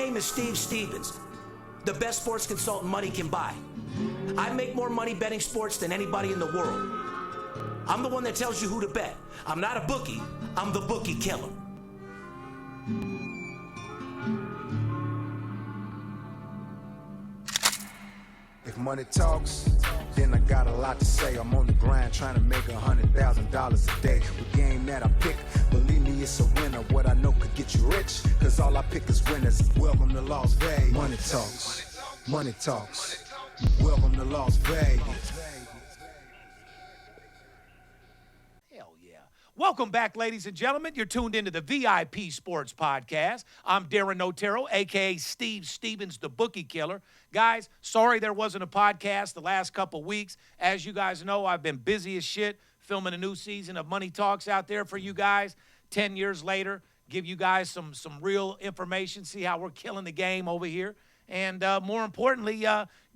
name is Steve Stevens, the best sports consultant money can buy. I make more money betting sports than anybody in the world. I'm the one that tells you who to bet. I'm not a bookie, I'm the bookie killer. If money talks, then I got a lot to say. I'm on the grind trying to make $100,000 a day. The game that I pick, believe me, it's a winner. What I know could get you rich, cause all I pick is winners. Welcome to Las Vegas. Money talks, money talks. Welcome to Las Vegas. Hell yeah. Welcome back, ladies and gentlemen. You're tuned into the VIP Sports Podcast. I'm Darren Otero, a.k.a. Steve Stevens, the Bookie Killer. Guys, sorry there wasn't a podcast the last couple weeks. As you guys know, I've been busy as shit filming a new season of Money Talks out there for you guys. 10 years later, give you guys some real information, see how we're killing the game over here. And more importantly,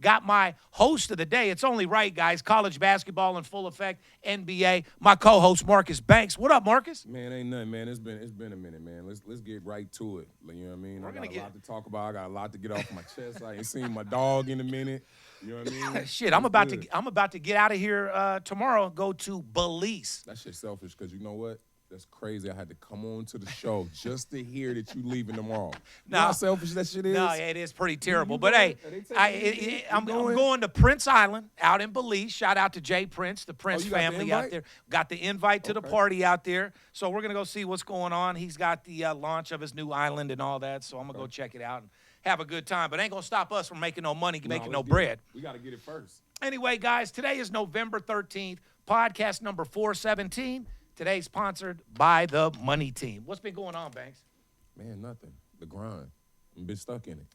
got my host of the day. It's only right, guys. College basketball in full effect, NBA. My co-host, Marcus Banks. What up, Marcus? Man, ain't nothing, man. It's been a minute, man. Let's get right to it. You know what I mean? I got a lot to talk about. I got a lot to get off my chest. I ain't seen my dog in a minute. You know what I mean? Shit, I'm about to get out of here tomorrow and go to Belize. That shit selfish, because you know what? That's crazy. I had to come on to the show just to hear that you leaving tomorrow. No, you know how selfish that shit is? No, it is pretty terrible. But hey, I'm going to Prince Island out in Belize. Shout out to Jay Prince, the Prince family out there. Got the invite to the party out there. So we're going to go see what's going on. He's got the launch of his new island and all that. So I'm going to go check it out and have a good time. But ain't going to stop us from making no money, making no bread. We got to get it first. Anyway, guys, today is November 13th, podcast number 417. Today sponsored by the Money Team. What's been going on, Banks? Man, nothing. The grind. I've been stuck in it.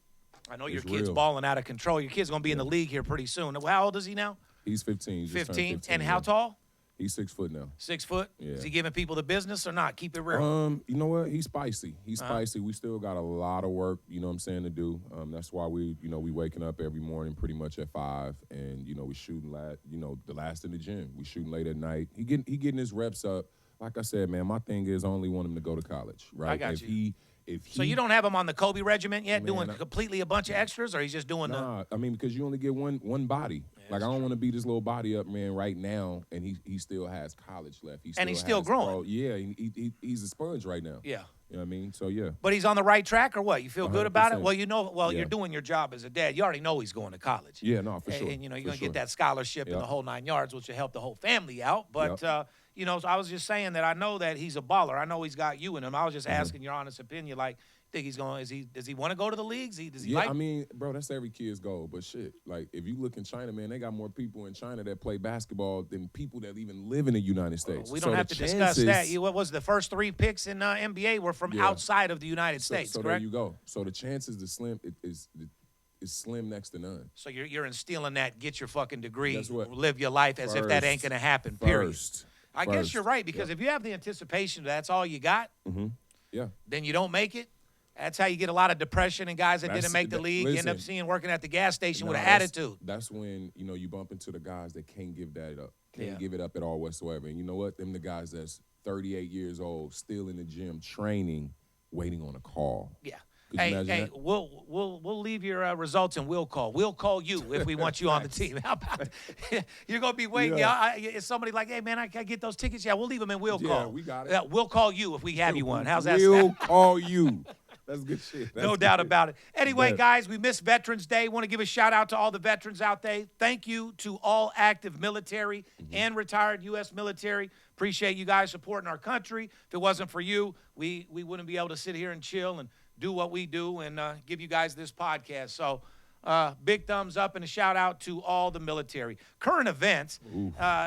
I know your kid's balling out of control. Your kid's going to be in the league here pretty soon. How old is he now? He's 15. 15. And how tall? He's 6 foot now. 6 foot? Yeah. Is he giving people the business or not? Keep it real. You know what? He's spicy. He's spicy. We still got a lot of work, you know what I'm saying, to do. That's why we waking up every morning pretty much at 5, and, we shooting the last in the gym. We shooting late at night. He getting his reps up. Like I said, man, my thing is I only want him to go to college, right? I got you. So you don't have him on the Kobe regiment yet, doing completely a bunch of extras, or he's just doing I mean, because you only get one body. Yeah, like, I don't want to beat this little body up, man, right now, and he still has college left. He's still growing. Yeah, he's a sponge right now. Yeah. You know what I mean? So, yeah. But he's on the right track, or what? You feel good about it? 100%. Well, you're doing your job as a dad. You already know he's going to college. Yeah, no, for sure. And you're going to get that scholarship in the whole 9 yards, which will help the whole family out. But, so I was just saying that I know that he's a baller. I know he's got you in him. I was just asking your honest opinion, like, think he's going? Does he want to go to the leagues? Does he like? I mean, bro, that's every kid's goal. But shit, like, if you look in China, man, they got more people in China that play basketball than people that even live in the United States. We don't have to discuss that. What was the first 3 picks in NBA were from outside of the United States? So correct? There you go. So the chances is slim next to none. So you're instilling that. Get your fucking degree. Live your life as if that ain't gonna happen. Period. I guess you're right, because if you have the anticipation that's all you got, then you don't make it. That's how you get a lot of depression and guys that didn't make the league. You end up working at the gas station with an attitude. That's when, you bump into the guys that can't give that up. Can't give it up at all whatsoever. And you know what? Them the guys that's 38 years old, still in the gym, training, waiting on a call. Yeah. Hey, we'll leave your results and we'll call. We'll call you if we want you on the team. How about you're going to be waiting. Yeah. Is somebody like, hey, man, I get those tickets? Yeah, we'll leave them and we'll call. Yeah, we got it. We'll call you if we have you one. How's that sound? We'll call you. That's good shit. No doubt about it. Anyway, guys, we missed Veterans Day. Want to give a shout-out to all the veterans out there. Thank you to all active military and retired U.S. military. Appreciate you guys supporting our country. If it wasn't for you, we wouldn't be able to sit here and chill and do what we do and give you guys this podcast. So big thumbs up and a shout-out to all the military. Current events,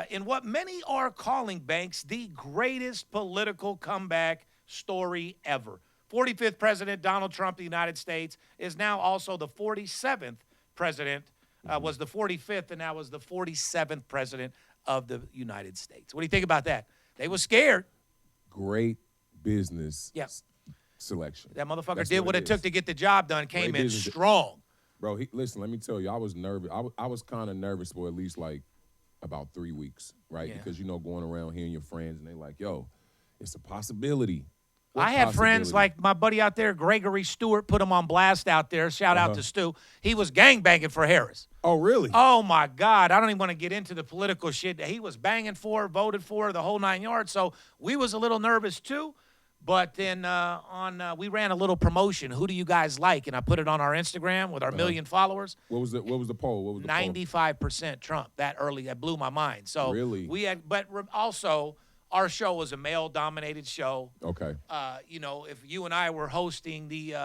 in what many are calling, Banks, the greatest political comeback story ever. 45th President Donald Trump of the United States is now also the 47th president, was the 45th, and now was the 47th president of the United States. What do you think about that? They were scared. Great business selection. That motherfucker did what it took to get the job done, came in strong. Bro, listen, let me tell you, I was nervous. I was kind of nervous for at least, like, about 3 weeks, right? Yeah. Because, going around hearing your friends, and they like, yo, it's a possibility I had friends like my buddy out there, Gregory Stewart, put him on blast out there. Shout out to Stu. He was gangbanging for Harris. Oh, really? Oh, my God. I don't even want to get into the political shit that he was banging for, voted for, the whole 9 yards. So we was a little nervous, too. But then we ran a little promotion. Who do you guys like? And I put it on our Instagram with our million followers. What was the poll? What was the 95% Trump that early. That blew my mind. So really? But also our show was a male-dominated show. Okay. If you and I were hosting the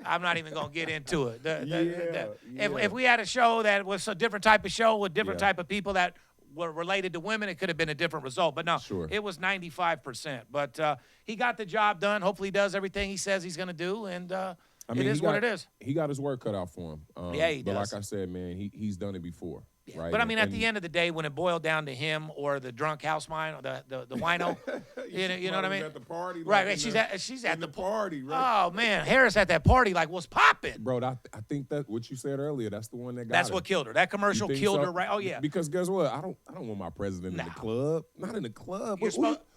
I'm not even going to get into it. If we had a show that was a different type of show with different type of people that were related to women, it could have been a different result. But no, It was 95%. But he got the job done. Hopefully he does everything he says he's going to do, and it is what it is. He got his work cut out for him. He but does. like I said, man, he's done it before. Yeah. Right? But, I mean, at the end of the day, when it boiled down to him or the drunk house mine, or the wino, you know what I mean? At the party. Right, she's at the party, right? Oh, man, Harris at that party, like, what's popping? Bro, I think that what you said earlier, that's the one that got That's her. what killed her. That commercial killed her, right? Oh, yeah. Because guess what? I don't want my president in the club. Not in the club.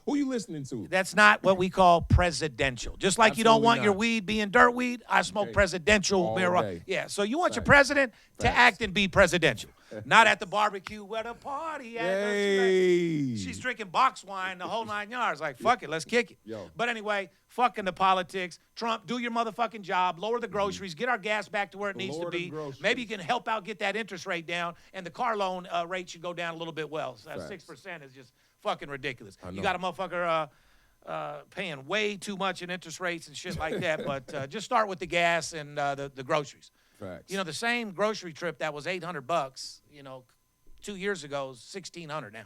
Who you listening to? That's not what we call presidential. Just like you don't want your weed being dirt weed, I smoke presidential marijuana. Yeah, so you want your president to act and be presidential. Not at the barbecue where the party at. Hey. She's drinking box wine the whole 9 yards. Like, fuck it, let's kick it. Yo. But anyway, fucking the politics. Trump, do your motherfucking job. Lower the groceries. Get our gas back to where it needs to be. Maybe you can help out get that interest rate down, and the car loan rate should go down a little bit well. So 6% is just fucking ridiculous. You got a motherfucker paying way too much in interest rates and shit like that. But just start with the gas and the groceries. Facts. The same grocery trip that was $800, 2 years ago is $1,600 now.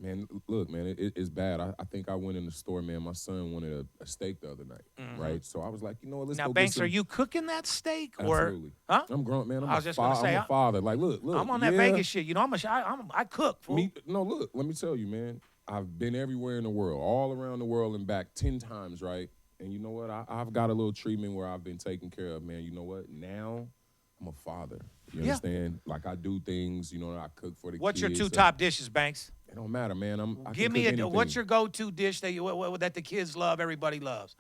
Man, look, man, it's bad. I think I went in the store, man. My son wanted a steak the other night, right? So I was like, let's now, go Banks, get some. are you cooking that steak? Absolutely. Huh? I'm grown, man. I was just going to say, I'm a father. Like, look. I'm on that Vegas shit. I cook, fool. Look, let me tell you, man. I've been everywhere in the world, all around the world and back 10 times, right? And you know what? I've got a little treatment where I've been taken care of, man. You know what? Now I'm a father. You understand? Like, I do things, I cook for the kids. What's your two top dishes, Banks? It don't matter, man. Give me what's your go-to dish that the kids love, everybody loves?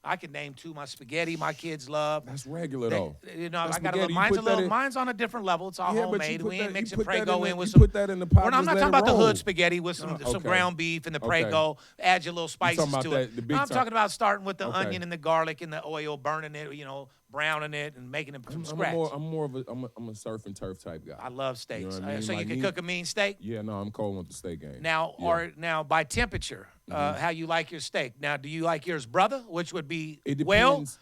I can name two. My spaghetti, my kids love. That's regular, though. I got a little. Mine's on a different level. It's all homemade. We ain't mixing Prego in with some. Put that in the pot. I'm not talking about the hood spaghetti with some ground beef and the Prego. Add your little spices to it. I'm talking about starting with the onion and the garlic and the oil, burning it, browning it and making it from scratch. I'm a surf and turf type guy. I love steaks. You know what I mean? So you can cook a mean steak? Yeah, no, I'm cold with the steak game. Now by temperature, how you like your steak. Now, do you like yours, brother, which would be It depends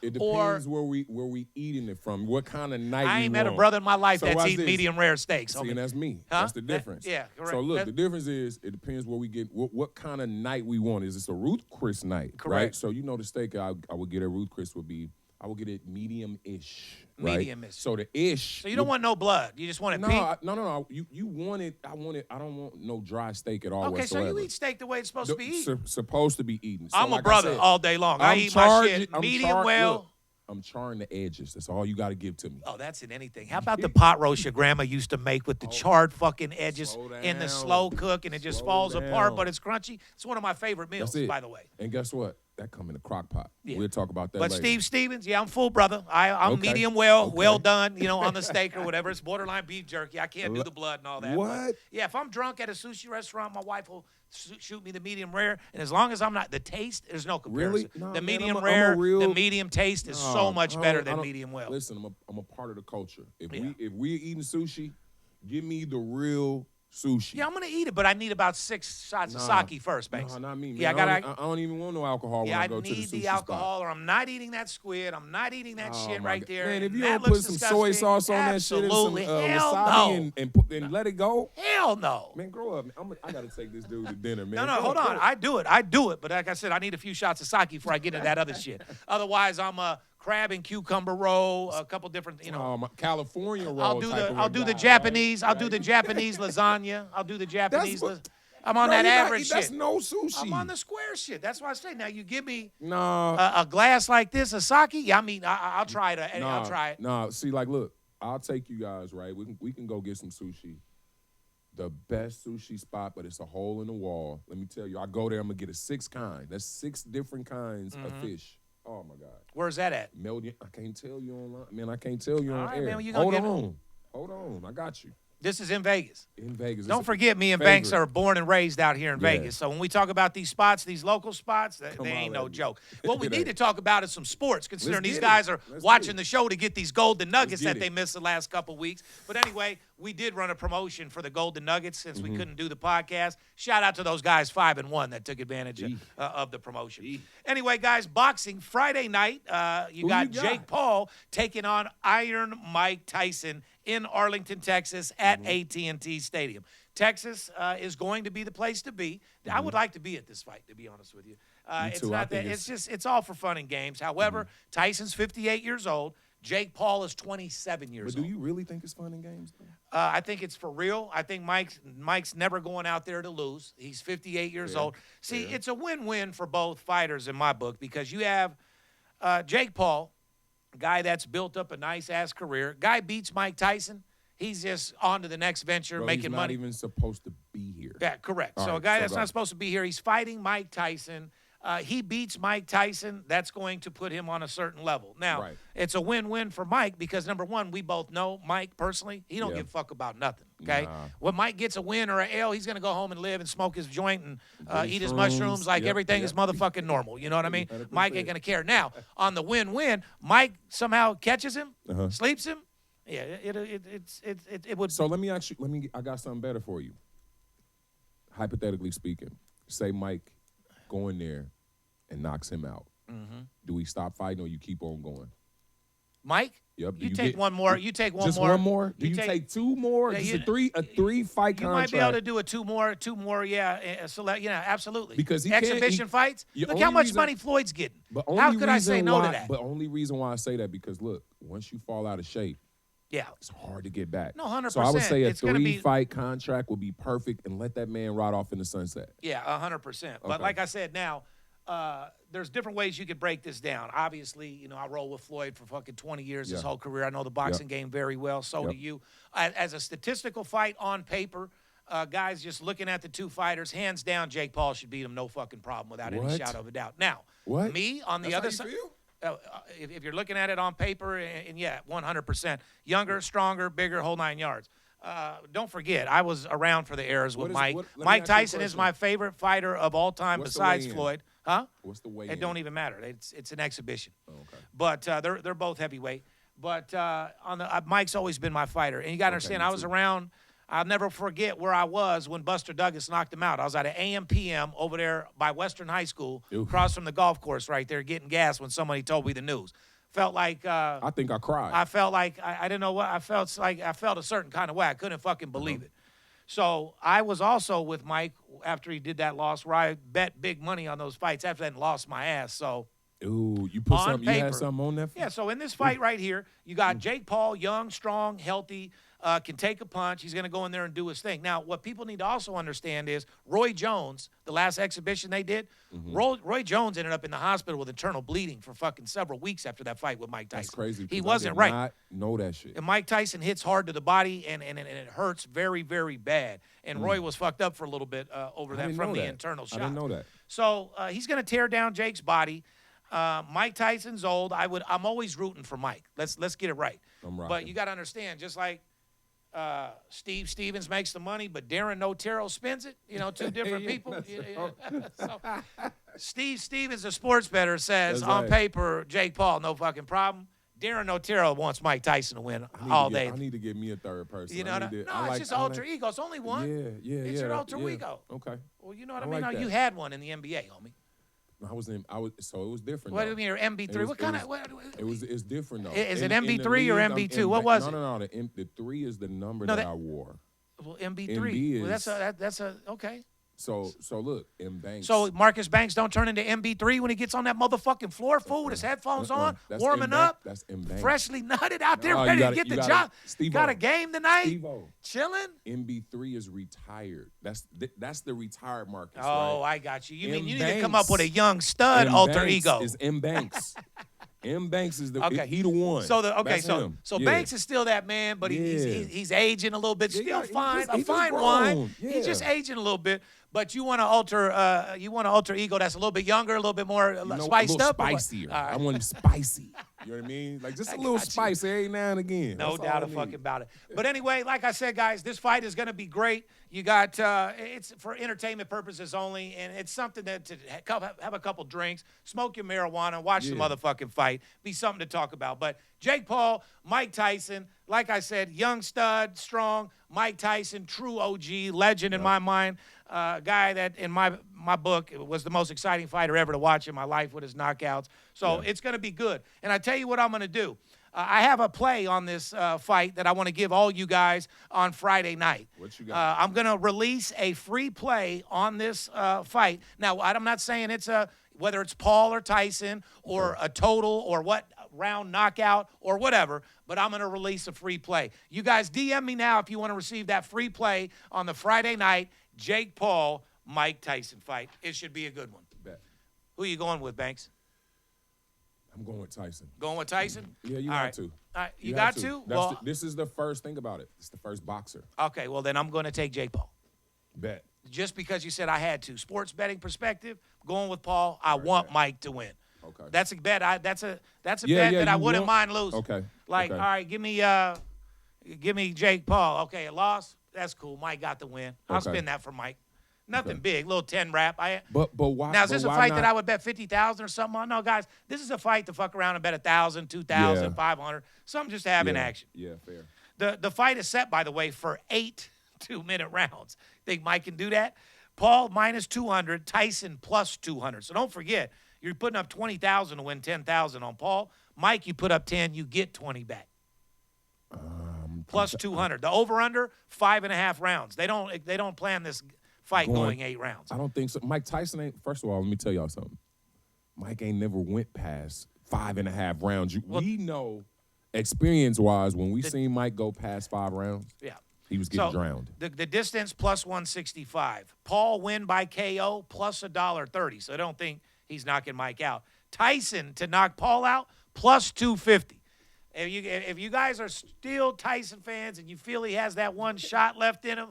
where we eating it from. What kind of night I ain't met a brother in my life that's eating medium rare steaks. See, and that's me. Huh? That's the difference. Yeah, correct. So look, the difference is it depends where we get what kind of night we want. Is this a Ruth Chris night? Correct. Right? So the steak I would get at Ruth Chris would be I would get it medium-ish. Right? Medium-ish. So the ish. So you don't want no blood. You just want it pink? No. You want it. I want it. I don't want no dry steak at all Okay, whatsoever. so you eat steak the way it's supposed to be eaten. Supposed to be eaten. So I'm a brother all day long. I eat my shit medium well. Look, I'm charring the edges. That's all you got to give to me. Oh, that's in anything. How about the pot roast your grandma used to make with the charred fucking edges in the slow cook and it just falls apart, but it's crunchy? It's one of my favorite meals, by the way. And guess what? That come in a crock pot. Yeah. We'll talk about that But later. Steve Stevens, I'm full, brother. I'm medium well done, on the steak or whatever. It's borderline beef jerky. I can't do the blood and all that. What? But yeah, if I'm drunk at a sushi restaurant, my wife will shoot me the medium rare. And as long as I'm not, the taste, there's no comparison. Really? No, the man, medium I'm rare, a real, the medium taste is so much better than medium well. Listen, I'm a part of the culture. If we're eating sushi, give me the real sushi. Yeah, I'm gonna eat it, but I need about 6 shots of sake first, Banks. No, not me, man. Yeah, I don't even want no alcohol when I go to the sushi spot. Yeah, I need the alcohol, or I'm not eating that squid. I'm not eating that shit right there. Man, if you that don't put some soy sauce on that shit and some wasabi and let it go. Hell no. Man, grow up. I got to take this dude to dinner, man. No, hold on. I do it. But like I said, I need a few shots of sake before I get into that other shit. Otherwise, I'm a crab and cucumber roll, a couple different, California roll. I'll do the Japanese. I'll do the Japanese lasagna. I'll do the Japanese. I'm on that average shit. That's no sushi. I'm on the square shit. That's why I say. Now you give me a glass like this of sake. Yeah, I mean, I'll try it. I'll try it. No, see, like, look, I'll take you guys, right? We can go get some sushi. The best sushi spot, but it's a hole in the wall. Let me tell you, I go there, I'm going to get a 6 kind. That's 6 different kinds of fish. Oh, my God. Where's that at? Million. I can't tell you online. Man, I can't tell you All on right, air. man, well, you gonna Hold on. I got you. This is in Vegas. In Vegas. Don't forget, me and favorite. Banks are born and raised out here in Yeah. Vegas. So when we talk about these spots, these local spots, they Come ain't on, no baby. joke. What we It need ain't. to talk about is some sports, considering these get guys it. are Let's watching get the it. show to get these golden nuggets get that they it. missed the last couple weeks. But anyway, we did run a promotion for the golden nuggets since we couldn't do the podcast. Shout out to those guys 5-1 that took advantage of the promotion. Anyway, guys, boxing Friday night. You got Jake Paul taking on Iron Mike Tyson in Arlington, Texas at AT&T Stadium. Texas is going to be the place to be. I would like to be at this fight, to be honest with you. It's too. not that. It's all for fun and games. However, Tyson's 58 years old. Jake Paul is 27 years But old. do you really think it's fun and games, though? I think it's for real. I think Mike's never going out there to lose. He's 58 years old. See, it's a win-win for both fighters in my book because you have Jake Paul, a guy that's built up a nice-ass career. Guy beats Mike Tyson. He's just on to the next venture, Bro, making he's not money. even supposed to be here. Yeah, correct. All So a right, guy so that's go. not supposed to be here, he's fighting Mike Tyson. He beats Mike Tyson. That's going to put him on a certain level. Now, it's a win-win for Mike because, number one, we both know Mike personally. He don't give a fuck about nothing, okay? Nah. When Mike gets a win or an L, he's going to go home and live and smoke his joint and eat his mushrooms like everything is motherfucking normal. You know what I mean? 100%. Mike ain't going to care. Now, on the win-win, Mike somehow catches him, sleeps him. Yeah, it would. So let me ask you, I got something better for you. Hypothetically speaking, say Mike go in there and knocks him out. Do we stop fighting or you keep on going? Mike? Yep. You take one more. You take one just more. one more? Do you take 2 more? Yeah, Just a three fight You contract. might be able to do a two more. Yeah, absolutely. Because exhibition fights. Look how much money Floyd's getting. How could I say no to that? But only reason why I say that because look, once you fall out of shape, yeah, it's hard to get back. No, 100%. So I would say a It's gonna be- 3-fight contract would be perfect and let that man ride off in the sunset. Yeah, 100%. But like I said, now there's different ways you could break this down. Obviously, I roll with Floyd for fucking 20 years, his whole career. I know the boxing game very well. So do you. As a statistical fight on paper, guys just looking at the two fighters, hands down, Jake Paul should beat him, no fucking problem, without any shadow of a doubt. Now, me on the other side. If you're looking at it on paper, and yeah, 100%. Younger, stronger, bigger, whole 9 yards. Don't forget, I was around for the eras with Mike. Mike Tyson is my favorite fighter of all time besides Floyd. Huh? What's the weight? It don't even matter. It's an exhibition. Oh, okay. But they're both heavyweight. But Mike's always been my fighter. And you got to understand, I was around. I'll never forget where I was when Buster Douglas knocked him out. I was at an AM/PM over there by Western High School, across from the golf course right there, getting gas when somebody told me the news. Felt like I think I cried. I felt like I didn't know what I felt like. I felt a certain kind of way. I couldn't fucking believe it. So I was also with Mike after he did that loss, where I bet big money on those fights after that and lost my ass. So. Ooh, you put something. You had something on that. Yeah. So in this fight right here, you got Jake Paul, young, strong, healthy. Can take a punch. He's going to go in there and do his thing. Now, what people need to also understand is Roy Jones, the last exhibition they did, Roy Jones ended up in the hospital with internal bleeding for fucking several weeks after that fight with Mike Tyson. That's crazy. He wasn't right. I know that shit. And Mike Tyson hits hard to the body, and it hurts very, very bad. And Roy was fucked up for a little bit over that from the internal shot. I didn't know that. So he's going to tear down Jake's body. Mike Tyson's old. I'm always rooting for Mike. Let's get it right. But you got to understand, just like Steve Stevens makes the money, but Darren Otero spends it. Two different people. So, Steve Stevens, the sports bettor, says on paper, Jake Paul, no fucking problem. Darren Otero wants Mike Tyson to win all day. I need to get me a third person. No, it's just alter ego. It's only one. Yeah. It's your alter ego. Okay. Well, you know what I mean? You had one in the NBA, homie. So it was different. What do you mean, or MB3? It's different, though. Is it MB3 or MB2? What was it? No. The 3 is the number that I wore. Well, MB3. MB well, that's a okay. So look, M Banks. So Marcus Banks don't turn into MB3 when he gets on that motherfucking floor, fool, with his headphones on, warming up, that's M Banks. freshly nutted out there, ready to get the job. Got a game tonight, Steve-O. chilling. MB3 is retired. That's the retired Marcus. Oh, right? I got you. You M. mean you need Banks. to come up with a young stud M. alter Banks ego? is M Banks. M. Banks is the Okay. he the one. So That's him. so Yeah. Banks is still that man, but he's aging a little bit. Yeah, Still he fine, just- a he just fine grown. wine. Yeah. He's just aging a little bit. But you want to alter ego that's a little bit younger, a little bit more spiced a little up. or what? spicier. All right. I want him spicy. You know what I mean? Like just a little got you. spice every now and again. No That's all doubt I a need. fucking about it. But anyway, like I said, guys, this fight is going to be great. You got it's for entertainment purposes only, and it's something that to have a couple drinks, smoke your marijuana, watch the motherfucking fight, be something to talk about. But Jake Paul, Mike Tyson, like I said, young stud, strong. Mike Tyson, true OG, legend in my mind. Guy that in my book was the most exciting fighter ever to watch in my life with his knockouts. So it's going to be good. And I tell you what I'm going to do. I have a play on this fight that I want to give all you guys on Friday night. What you got? I'm going to release a free play on this fight. Now, I'm not saying it's whether it's Paul or Tyson or a total or what round knockout or whatever, but I'm going to release a free play. You guys DM me now if you want to receive that free play on the Friday night Jake Paul, Mike Tyson fight. It should be a good one. Bet. Who are you going with, Banks? I'm going with Tyson. Going with Tyson? Yeah, you All got right. to. All right, you have got to? That's Well, this is the first thing about it. It's the first boxer. okay, well, then I'm going to take Jake Paul. Bet. Just because you said I had to. Sports betting perspective, going with Paul, I want Mike to win. Okay. That's a bet. That's a bet Yeah, that I you wouldn't want- mind losing. Okay, Like, okay. all right, give me Jake Paul. Okay, a loss. That's cool. Mike got the win. I'll Okay. spin that for Mike. Nothing big, little 10 rap. But why? Now, is this but a why fight not? that I would bet 50,000 or something on? No, guys, this is a fight to fuck around and bet 1,000, 2,000, Yeah. 500, something just to have in action. Yeah, fair. The fight is set, by the way, for 8 2-minute rounds. Think Mike can do that? Paul minus 200, Tyson plus 200. So don't forget, you're putting up 20,000 to win 10,000 on Paul. Mike, you put up 10, you get 20 back. Plus 200. The over/under 5.5 rounds. They don't plan this fight going 8 rounds. I don't think so. Mike Tyson ain't. First of all, let me tell y'all something. Mike ain't never went past 5.5 rounds. We know, experience-wise, when we seen Mike go past 5 rounds, Yeah. he was getting drowned. The distance plus 165. Paul win by KO plus $1.30. So I don't think he's knocking Mike out. Tyson to knock Paul out plus 250. If you guys are still Tyson fans and you feel he has that one shot left in him,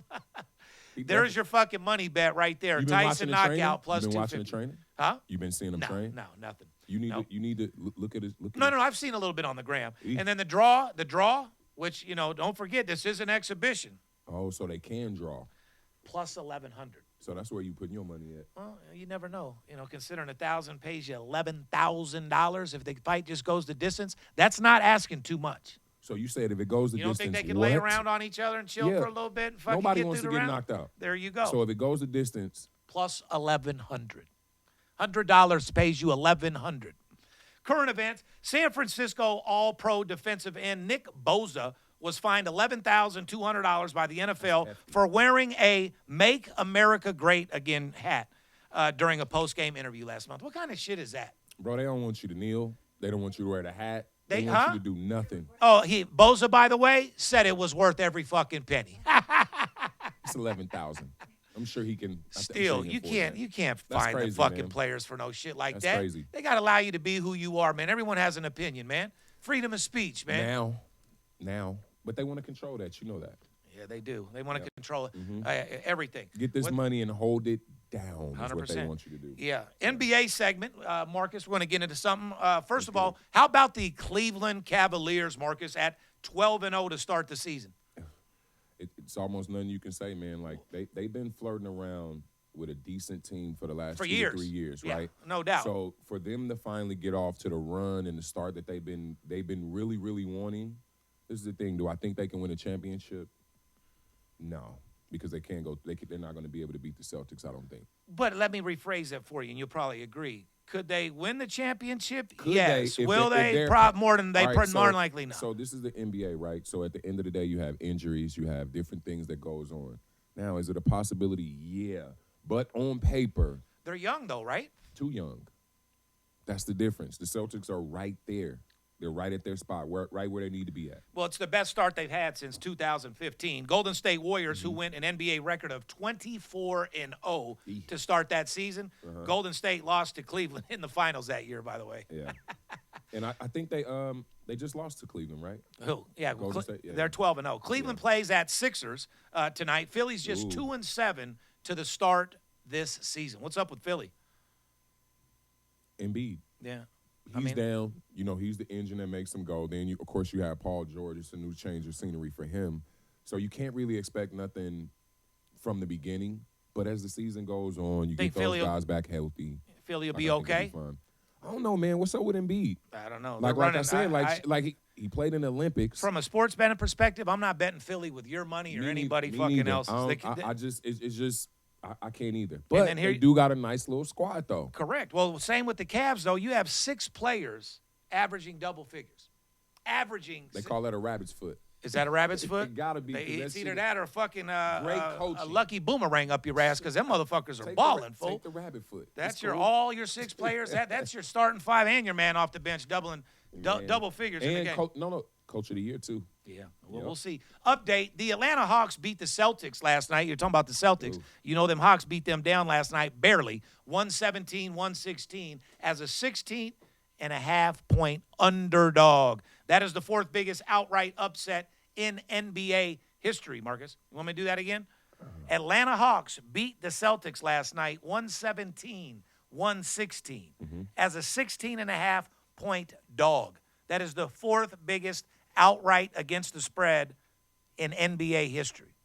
there's your fucking money bet right there. You been Tyson watching the training? knockout plus You been 250. watching the training? Huh? You been seeing him No, train? no, nothing. You need No. to. You need to look at his. No, I've seen a little bit on the gram. And then the draw, which, don't forget, this is an exhibition, Oh, so they can draw. plus 1,100. So that's where you putting your money at. Well, you never know. Considering 1,000 pays you $11,000 if the fight just goes the distance, that's not asking too much. So you said if it goes the You don't distance, think they can what? lay around on each other and chill Yeah. for a little bit and fucking Nobody get wants to through the get round? knocked out. There you go. So if it goes the distance, Plus 1,100. $100 pays you 1,100. Current events: San Francisco All-Pro defensive end Nick Bosa was fined $11,200 by the NFL for wearing a "Make America Great Again" hat during a post-game interview last month. What kind of shit is that? bro, they don't want you to kneel. They don't want you to wear the hat. They They- want huh? you to do nothing. Oh, Bosa, by the way, said it was worth every fucking penny. It's 11,000. I'm sure he can. Still, you can't That's find the crazy, fucking man. players for no shit like That's that. crazy. They got to allow you to be who you are, man. Everyone has an opinion, man. Freedom of speech, man. Now, but they want to control that. You know that. Yeah, they do. They want to control everything. Get this money and hold it down. Is what they 100%. want you to do. Yeah. NBA segment, Marcus, we're going to get into something. First of all, how about the Cleveland Cavaliers, Marcus, at 12-0 to start the season? It's almost nothing you can say, man. Like they've been flirting around with a decent team for the last For 2 years. to 3 years, Yeah, right? no doubt. So for them to finally get off to the run and the start that they've been really, really wanting, this is the thing. Do I think they can win a championship? No, because they can't go. They're not going to be able to beat the Celtics. I don't think. But let me rephrase that for you, and you'll probably agree. Could they win the championship? Could yes. they? If Will they- if they? they're- More than they. All right, More than likely not. So this is the NBA, right? So at the end of the day, you have injuries, you have different things that goes on. Now, is it a possibility? Yeah, but on paper, They're young, though, right? too young. That's the difference. The Celtics are right there. They're right at their spot, right where they need to be at. Well, it's the best start they've had since 2015. Golden State Warriors, who went an NBA record of 24-0 to start that season. Golden State lost to Cleveland in the finals that year, by the way. Yeah. And I think they just lost to Cleveland, right? Who? Yeah, Golden State, yeah. They're 12-0. Cleveland plays at Sixers tonight. Philly's just 2-7 to the start this season. What's up with Philly? Embiid. Yeah. He's down. You know, he's the engine that makes them go. Then, of course, you have Paul George. It's a new change of scenery for him. So you can't really expect nothing from the beginning. But as the season goes on, you get those guys back healthy. Philly will be okay? I don't know, man. What's up with Embiid? I don't know. Like I said, he played in the Olympics. From a sports betting perspective, I'm not betting Philly with your money or anybody fucking else's. I can't either. But they do got a nice little squad, though. Correct. Well, same with the Cavs, though. You have 6 players averaging double figures. They call that a rabbit's foot. Is that a rabbit's foot? It gotta be. It's either that or a fucking a lucky boomerang up your ass because them motherfuckers are balling, fool. Take the rabbit foot. That's all your 6 players. That's your starting 5 and your man off the bench doubling double figures in the game. Coach of the year too. Yeah, well, we'll see. Update: the Atlanta Hawks beat the Celtics last night. You're talking about the Celtics. Ooh. You know them Hawks beat them down last night, barely, 117-116 as a 16.5-point underdog. That is the 4th biggest outright upset in NBA history, Marcus. You want me to do that again? Atlanta Hawks beat the Celtics last night, 117-116, as a 16.5-point dog. That is the 4th biggest outright against the spread in NBA history.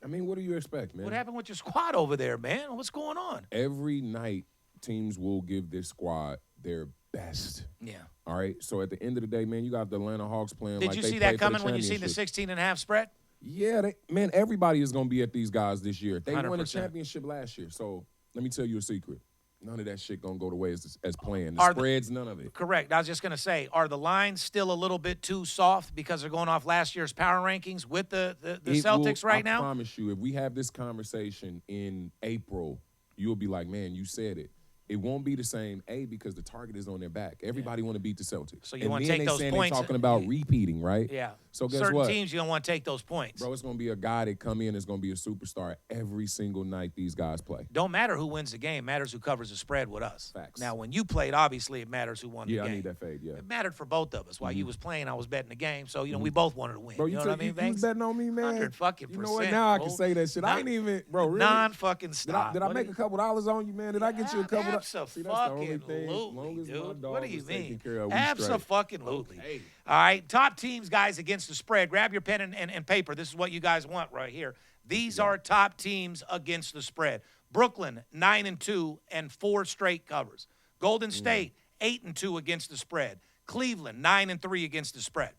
I mean, what do you expect, man? What happened with your squad over there, man? What's going on? Every night, teams will give this squad their best. Yeah. All right? So at the end of the day, man, you got the Atlanta Hawks playing Did like you they see played that for the coming when you seen the championship. 16.5 spread? Yeah, man, everybody is going to be at these guys this year. They won a 100%. championship last year. So let me tell you a secret. None of that shit going to go the way as planned. The spreads, none of it. Correct. I was just going to say, are the lines still a little bit too soft because they're going off last year's power rankings with the Celtics right now? I promise you, if we have this conversation in April, you'll be like, man, you said it. It won't be the same, because the target is on their back. Everybody want to beat the Celtics. So you want to take those points. They're talking about repeating, right? Yeah. So guess Certain what? teams, you don't want to take those points. Bro, it's going to be a guy that come in that's going to be a superstar every single night these guys play. Don't matter who wins the game. Matters who covers the spread with us. Facts. Now, when you played, obviously it matters who won the game. Yeah, I need that fade, yeah. It mattered for both of us. While you was playing, I was betting the game. So, we both wanted to win. Bro, you know what I mean, you Banks? was betting on me, man. 100 fucking You percent. know what? Now I can bro. say that shit. I ain't even, bro, really? Non-fucking stop. Did I make a couple dollars on you, man? Did I get you a couple dollars? Absolutely, dude. What do you mean? Absolutely. Okay. All right, top teams, guys, against the spread. Grab your pen and paper. This is what you guys want right here. These are top teams against the spread. Brooklyn, 9-2 and 4 straight covers. Golden State, 8-2 against the spread. Cleveland, 9-3 against the spread.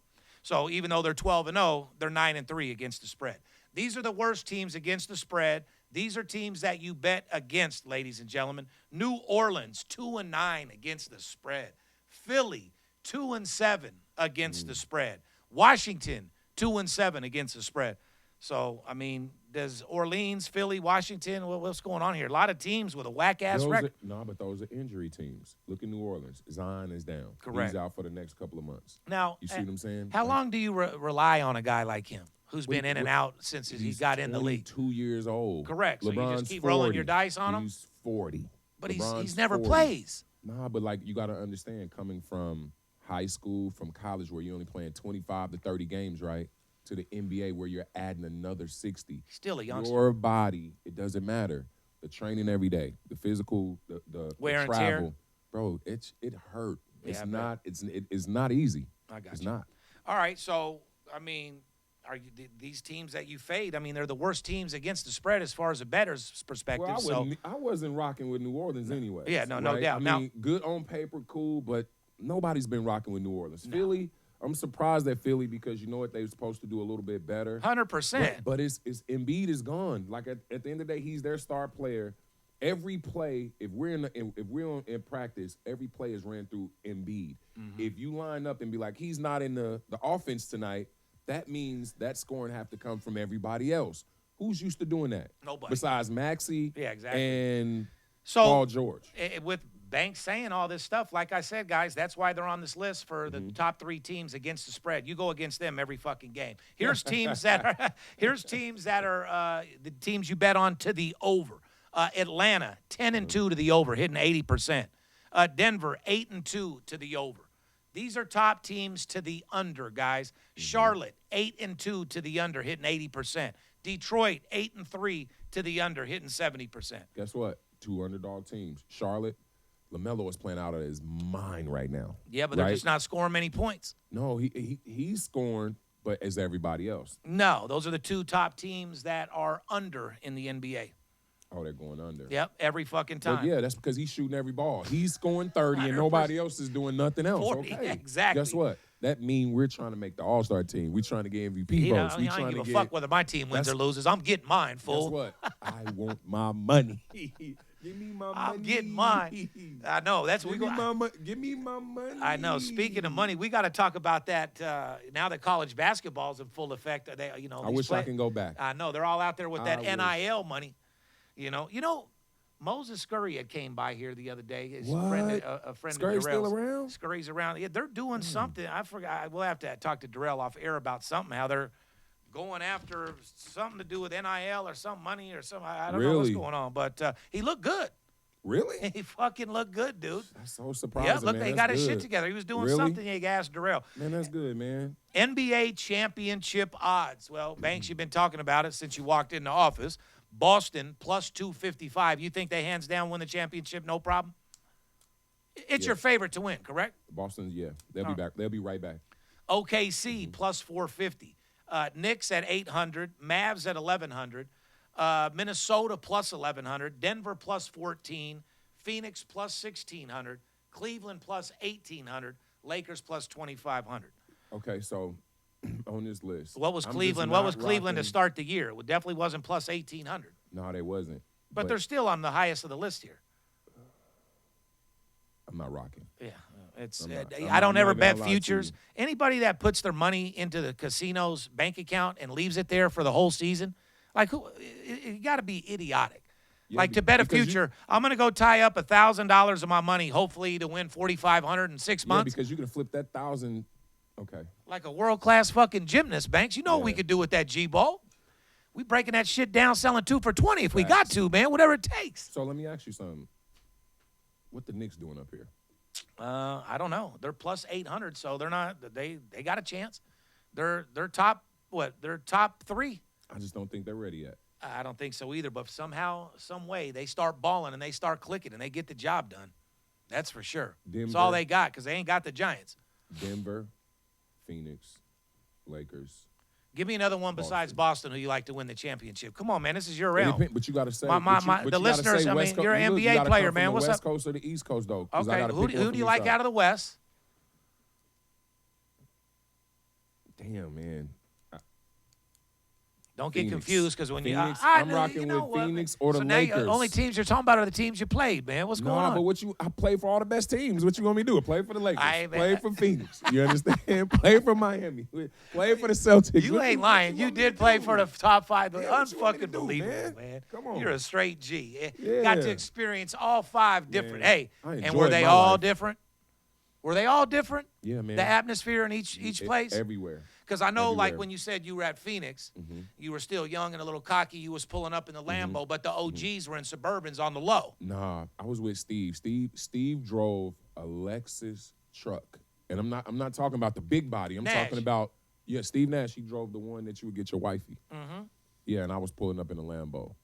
So even though they're 12-0, they're 9-3 against the spread. These are the worst teams against the spread. These are teams that you bet against, ladies and gentlemen. New Orleans, 2-9 against the spread. Philly, 2-7 against the spread. Washington, 2-7 against the spread. So, I mean, does Orleans, Philly, Washington, what's going on here? A lot of teams with a whack-ass record. But those are injury teams. Look at New Orleans. Zion is down. Correct. He's out for the next couple of months. Now, you see what I'm saying? How long do you rely on a guy like him who's been in and out since he got in the league? 2 years old. Correct. So LeBron's you just keep 40. rolling your dice on him? He's 40. But LeBron's he's never 40. plays. Nah, but like you got to understand, coming from high school, from college where you're only playing 25 to 30 games, right, to the NBA where you're adding another 60. Still a youngster. Your body, it doesn't matter. The training every day, the physical, the wear and travel. tear. Bro, it hurt. It's Yeah, not it's not easy. I got it's you. not. All right, so, I mean, these teams that you fade, I mean, they're the worst teams against the spread as far as a bettor's perspective. Well, I wasn't rocking with New Orleans anyway. Yeah, no doubt. I mean, good on paper, cool, but nobody's been rocking with New Orleans. No. Philly, I'm surprised at Philly because you know what, they were supposed to do a little bit better. 100%. But it's Embiid is gone. Like at the end of the day, he's their star player. Every play, if we're in practice, every play is ran through Embiid. Mm-hmm. If you line up and be like, he's not in the offense tonight, that means that scoring have to come from everybody else. Who's used to doing that? Nobody. Besides Maxey and Paul George. With Banks saying all this stuff, like I said, guys, that's why they're on this list for the top 3 teams against the spread. You go against them every fucking game. Here's teams that are the teams you bet on to the over. Atlanta, 10-2 to the over, hitting 80%. Denver, 8-2 to the over. These are top teams to the under, guys. Charlotte, 8-2 to the under, hitting 80%. Detroit, 8-3 to the under, hitting 70%. Guess what? 2 underdog teams. Charlotte, LaMelo is playing out of his mind right now. Yeah, but they're just not scoring many points. No, he's scoring, but as everybody else. No, those are the 2 top teams that are under in the NBA. Oh, they're going under. Yep, every fucking time. But yeah, that's because he's shooting every ball. He's scoring 30 and nobody else is doing nothing else. 40, okay. exactly. Guess what? That means we're trying to make the All-Star team. We're trying to get MVP votes. I don't give a fuck whether my team wins or loses. I'm getting mine, fool. Guess what? I want my money. Give me my money. I'm getting mine. I know. That's what we go. Give me my money. I know. Speaking of money, we got to talk about that now that college basketball's in full effect. I wish I can go back. I know. They're all out there with that NIL money. You know, Moses Scurry had came by here the other day. His friend, a friend Scurry's of Darrell's. still around? Scurry's around. Yeah, they're doing something. I forgot. We'll have to talk to Darrell off air about something. How they're going after something to do with NIL or some money or something. I don't know what's going on, but he looked good. Really? He fucking looked good, dude. That's so surprising. Yeah, look, man. he got his shit together. He was doing something. He asked Darrell. Man, that's good, man. NBA championship odds. Well, Banks, you've been talking about it since you walked in the office. Boston plus 255. You think they hands down win the championship? No problem. It's your favorite to win, correct? Boston, yeah, they'll be back. They'll be right back. OKC plus 450. Knicks at 800. Mavs at 1100. Minnesota plus 1100. Denver plus 14. Phoenix plus 1600. Cleveland plus 1800. Lakers plus 2500. Okay, so on this list, what was Cleveland? What was Cleveland to start the year? It definitely wasn't plus 1800. No, they wasn't. But they're still on the highest of the list here. I'm not rocking. Yeah, I don't ever bet futures. Anybody that puts their money into the casino's bank account and leaves it there for the whole season, like you got to be idiotic. Yeah, like to bet a future, I'm going to go tie up $1,000 of my money, hopefully to win $4,500 in 6 months. Because you can flip that 1,000. Okay. Like a world-class fucking gymnast, Banks. You know what we could do with that G-ball. We breaking that shit down, selling 2 for $20 if we got to, man. Whatever it takes. So let me ask you something. What the Knicks doing up here? I don't know. They're plus 800, so they're not. They got a chance. They're top. What? They're top 3. I just don't think they're ready yet. I don't think so either. But somehow, some way, they start balling and they start clicking and they get the job done. That's for sure. That's all they got because they ain't got the Giants. Denver, Phoenix, Lakers. Give me another one besides Boston who you like to win the championship. Come on, man. This is your realm. But you got to say. The listeners, I mean, you're an NBA player, man. What's up? West Coast or the East Coast, though? Okay. Who do you like out of the West? Damn, man. Don't get confused because when I'm rocking with Phoenix or the Lakers. The only teams you're talking about are the teams you played, man. What's going on? But I play for all the best teams. What you want me to do? Play for the Lakers. Play for Phoenix. You understand? Play for Miami. Play for the Celtics. You ain't lying. You did play for the top 5. Unfucking believable, man. Come on. You're a straight G. Got to experience all 5 different. Hey, and were they all different? Were they all different? Yeah, man. The atmosphere in each place? Everywhere. Because I know, like, when you said you were at Phoenix, you were still young and a little cocky. You was pulling up in the Lambo, but the OGs were in Suburbans on the low. Nah, I was with Steve. Steve drove a Lexus truck. And I'm not talking about the big body. I'm talking about, Steve Nash, he drove the one that you would get your wifey. Mm-hmm. Yeah, and I was pulling up in a Lambo.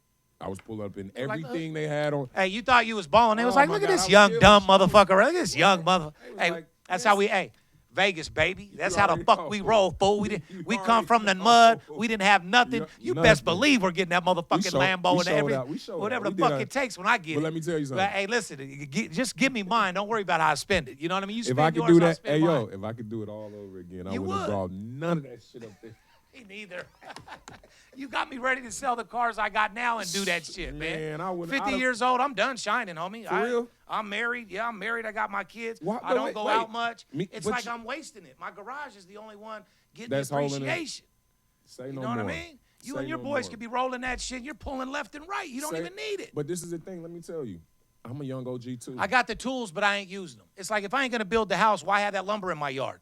I was pulling up in everything they had on. Hey, you thought you was balling. It was like, look at this young, dumb motherfucker. Look at this young mother. Hey, that's how we, Vegas, baby. That's how the fuck we roll, fool. We come from the mud. We didn't have nothing. You best believe we're getting that motherfucking Lambo and whatever the fuck it takes when I get it. But let me tell you something. But, hey, listen, just give me mine. Don't worry about how I spend it. You know what I mean? You spend if I could yours, do that, if I could do it all over again, I wouldn't have brought none of that shit up there. Me neither. You got me ready to sell the cars I got now and do that shit, man. I wouldn't. 50 years old, I'm done shining, homie. For real? I'm married. Yeah, I'm married. I got my kids. I don't go out much. It's like I'm wasting it. My garage is the only one getting the appreciation. Say you no know more. what I mean? You and your boys could be rolling that shit. You're pulling left and right. You don't even need it. But this is the thing. Let me tell you. I'm a young OG, too. I got the tools, but I ain't using them. It's like if I ain't going to build the house, why have that lumber in my yard?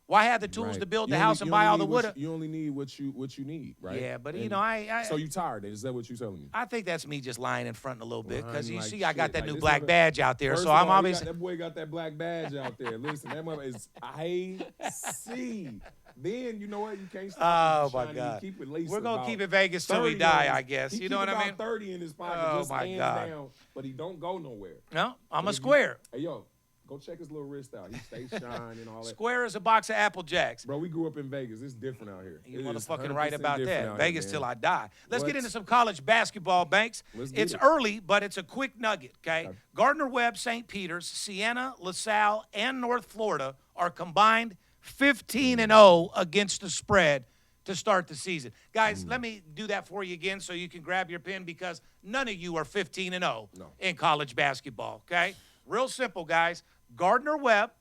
Why have the tools Right. to build You the only- house and you buy only all the need wood? what you only need what you need, right? Yeah, but, you And know, I so you tired? Is that what you're telling me? I think that's me just lying in front a little bit because Lying you like see I got shit. that Like, new this black mother- badge out there, First so of I'm all, obviously. that boy got that black badge out there. Listen, that mother is IC. Then you know what? You can't stop. Oh, my shining. God. Keep it laced We're gonna about keep it Vegas till we 30 die, on I his- guess. He You know keep what I about mean? 30 in his pocket, Oh, just my hands God. down, but he don't go nowhere. No, I'm But a if you- square. Hey yo, go check his little wrist out. He stays shining and all that. Square is a box of Apple Jacks. Bro, we grew up in Vegas. It's different out here. You It is motherfucking right 100% about different that. out Vegas here, till man. I die. Let's get What? into some college basketball, Banks. Let's get It's it. early, but it's a quick nugget, okay? Gardner-Webb, St. Peter's, Siena, LaSalle, and North Florida are combined 15-0 against the spread to start the season. Guys, let me do that for you again so you can grab your pen because none of you are 15-0 in college basketball, okay? Real simple, guys. Gardner-Webb,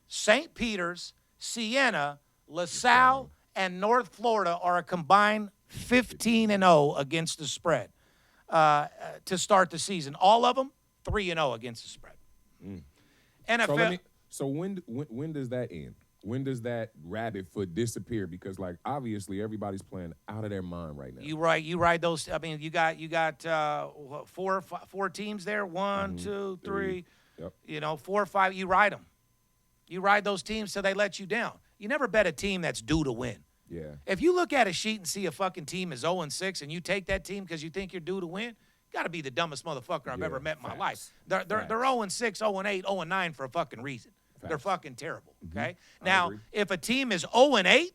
St. Peter's, Siena, LaSalle, and North Florida are a combined 15-0 against the spread to start the season. All of them 3-0 against the spread. NFL. So when does that end? When does that rabbit foot disappear? Because like obviously everybody's playing out of their mind right now. You ride those. I mean, you got four teams there. One, two, three. Yep. You know, 4 or 5. You ride them. You ride those teams till they let you down. You never bet a team that's due to win. Yeah. If you look at a sheet and see a fucking team is 0-6 and you take that team because you think you're due to win, you got to be the dumbest motherfucker I've Yeah, ever met in my facts. life. They're 0-6, 0-8, 0-9 for a fucking reason. They're Facts. fucking terrible. Okay. I Now, agree. if a team is 0-8,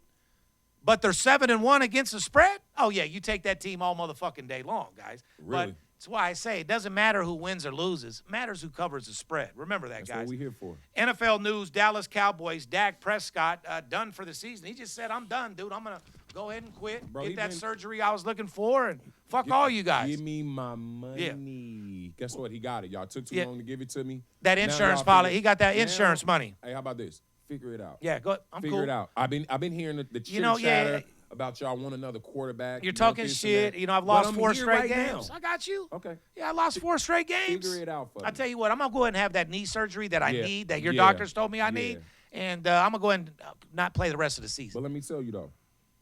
but they're 7-1 against the spread, oh yeah, you take that team all motherfucking day long, guys. Really? But that's why I say it doesn't matter who wins or loses. It matters who covers the spread. Remember that, That's guys. what we here for. NFL news, Dallas Cowboys, Dak Prescott, done for the season. He just said, I'm done, dude. I'm going to go ahead and quit, Bro, get he that been- surgery I was looking for, and fuck all you guys. Give me my money. Guess what? He got it. Y'all took too Yeah. long to give it to me. That Now insurance y'all policy, figure- he got that now- insurance money. Hey, how about this? Figure it out. Yeah, go. I'm Figure cool. it out. I've been hearing the chitter know, yeah, chatter yeah. about y'all want another quarterback. You're you want talking this and shit. that. You know, I've But lost I'm 4 here straight right games. now. I got you. Okay. Yeah, I lost 4 straight games. Figure it out for I me. tell you what, I'm going to go ahead and have that knee surgery that I Yeah. need, that your Yeah. doctors told me I need, Yeah. and I'm going to go ahead and not play the rest of the season. But let me tell you though.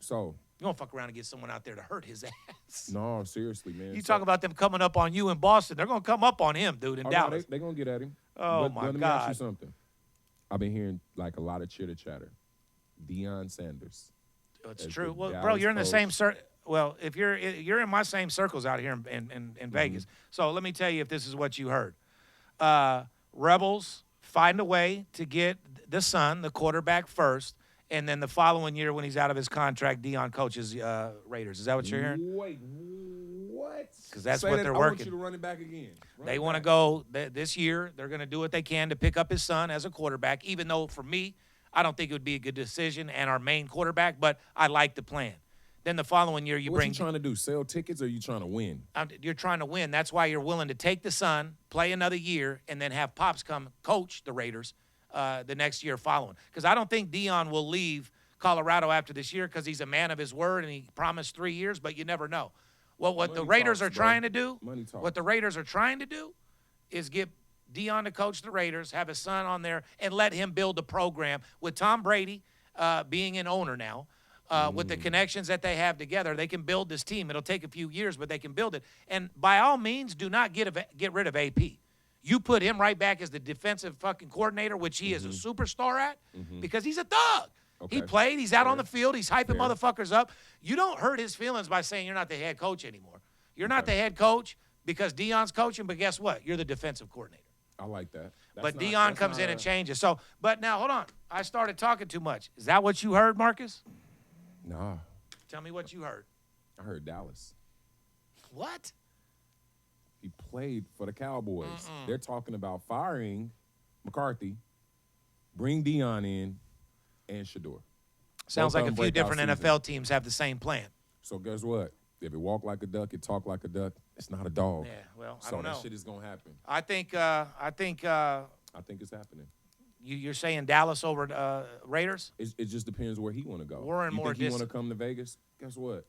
So You're going to fuck around and get someone out there to hurt his ass. no, seriously, man. You So- talk about them coming up on you in Boston. They're going to come up on him, dude, in Oh, no, Dallas. they're gonna get at him. Oh, but, my but let me ask you God. something. I've been hearing like a lot of chitter chatter. Deion Sanders. It's as true. the Well, bro, Dallas you're in the same coach. well, if you're in my same circles out here in Vegas. So let me tell you if this is what you heard. Rebels find a way to get the son, the quarterback, first, and then the following year when he's out of his contract, Deion coaches Raiders. Is that what you're hearing? Wait, what? 'Cause that's Say what that- they're I want working. you to run it back again. Run They it want to back. go this year. They're going to do what they can to pick up his son as a quarterback, even though for me, I don't think it would be a good decision and our main quarterback, but I like the plan. Then the following year, you What bring you trying to do? Sell tickets or you trying to win? you're trying to win. That's why you're willing to take the son, play another year, and then have Pops come coach the Raiders the next year following. Because I don't think Deion will leave Colorado after this year because he's a man of his word and he promised 3 years, but you never know. Well, what the Money Raiders talks, are bro. trying to do, Money talks. what the Raiders are trying to do is get Deion to coach the Raiders, have his son on there, and let him build a program with Tom Brady being an owner now. With the connections that they have together, they can build this team. It'll take a few years, but they can build it. And by all means, do not get rid of AP. You put him right back as the defensive fucking coordinator, which he is a superstar at, because he's a thug. He Okay. played. He's out on the field. He's hyping Fair. motherfuckers up. You don't hurt his feelings by saying you're not the head coach anymore. You're not the head coach because Deion's coaching, but guess what? You're the defensive coordinator. I like that. That's But not- Deion that's comes not in and a- changes. So, but now hold on. I started talking too much. Is that what you heard, Marcus? Nah, Tell me what you heard. I heard Dallas. What? He played for the Cowboys. They're talking about firing McCarthy, bring Deion in, and Shedeur. Sounds Both like of a them few breakout different seasons. NFL teams have the same plan. So guess what? If it walk like a duck, it talk like a duck. It's not a dog. Yeah, well, I so don't know. that shit is gonna happen. I think I think it's happening. you're saying Dallas over Raiders. It just depends where he want to go. We're in you more think he want to come to Vegas? Guess what?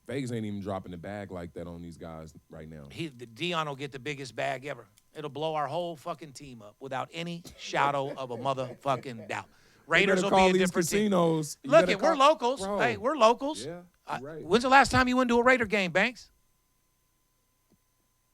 Vegas ain't even dropping the bag like that on these guys right now. Deion will get the biggest bag ever. It'll blow our whole fucking team up without any shadow of a motherfucking doubt. Raiders will call be a these different casinos. team. Look, we're locals. Bro. Hey, we're locals. Yeah, you're right. When's the last time you went to a Raider game, Banks?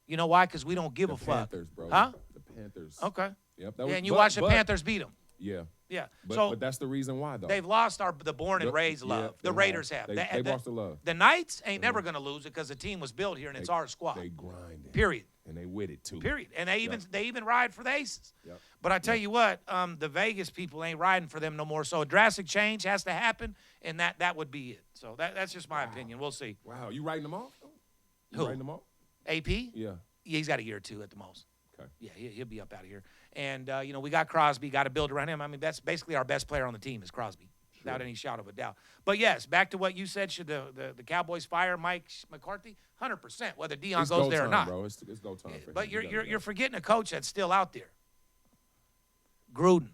You know why? Because we don't give a fuck. Panthers, bro. Huh? The Panthers. Okay. Yep. And you watch the Panthers beat them. Yeah. Yeah. But that's the reason why, though. They've lost the born and raised love. The Raiders have. They lost the love. The Knights ain't never going to lose it because the team was built here and it's our squad. They grind. Period. And they with it, too. Period. And they even ride for the Aces. Yep. But I tell you what, the Vegas people ain't riding for them no more. So a drastic change has to happen, and that would be it. So that's just my opinion. We'll see. Wow. You writing them off? Who? Writing them off? AP? Yeah. He's got a year or two at the most. Okay. Yeah, he'll be up out of here. And, we got Crosby, got to build around him. I mean, that's basically our best player on the team is Crosby, without any shadow of a doubt. But, yes, back to what you said, should the Cowboys fire Mike McCarthy? 100%, whether Dion goes there or not. Bro. It's go time for him. But you're forgetting a coach that's still out there. Gruden.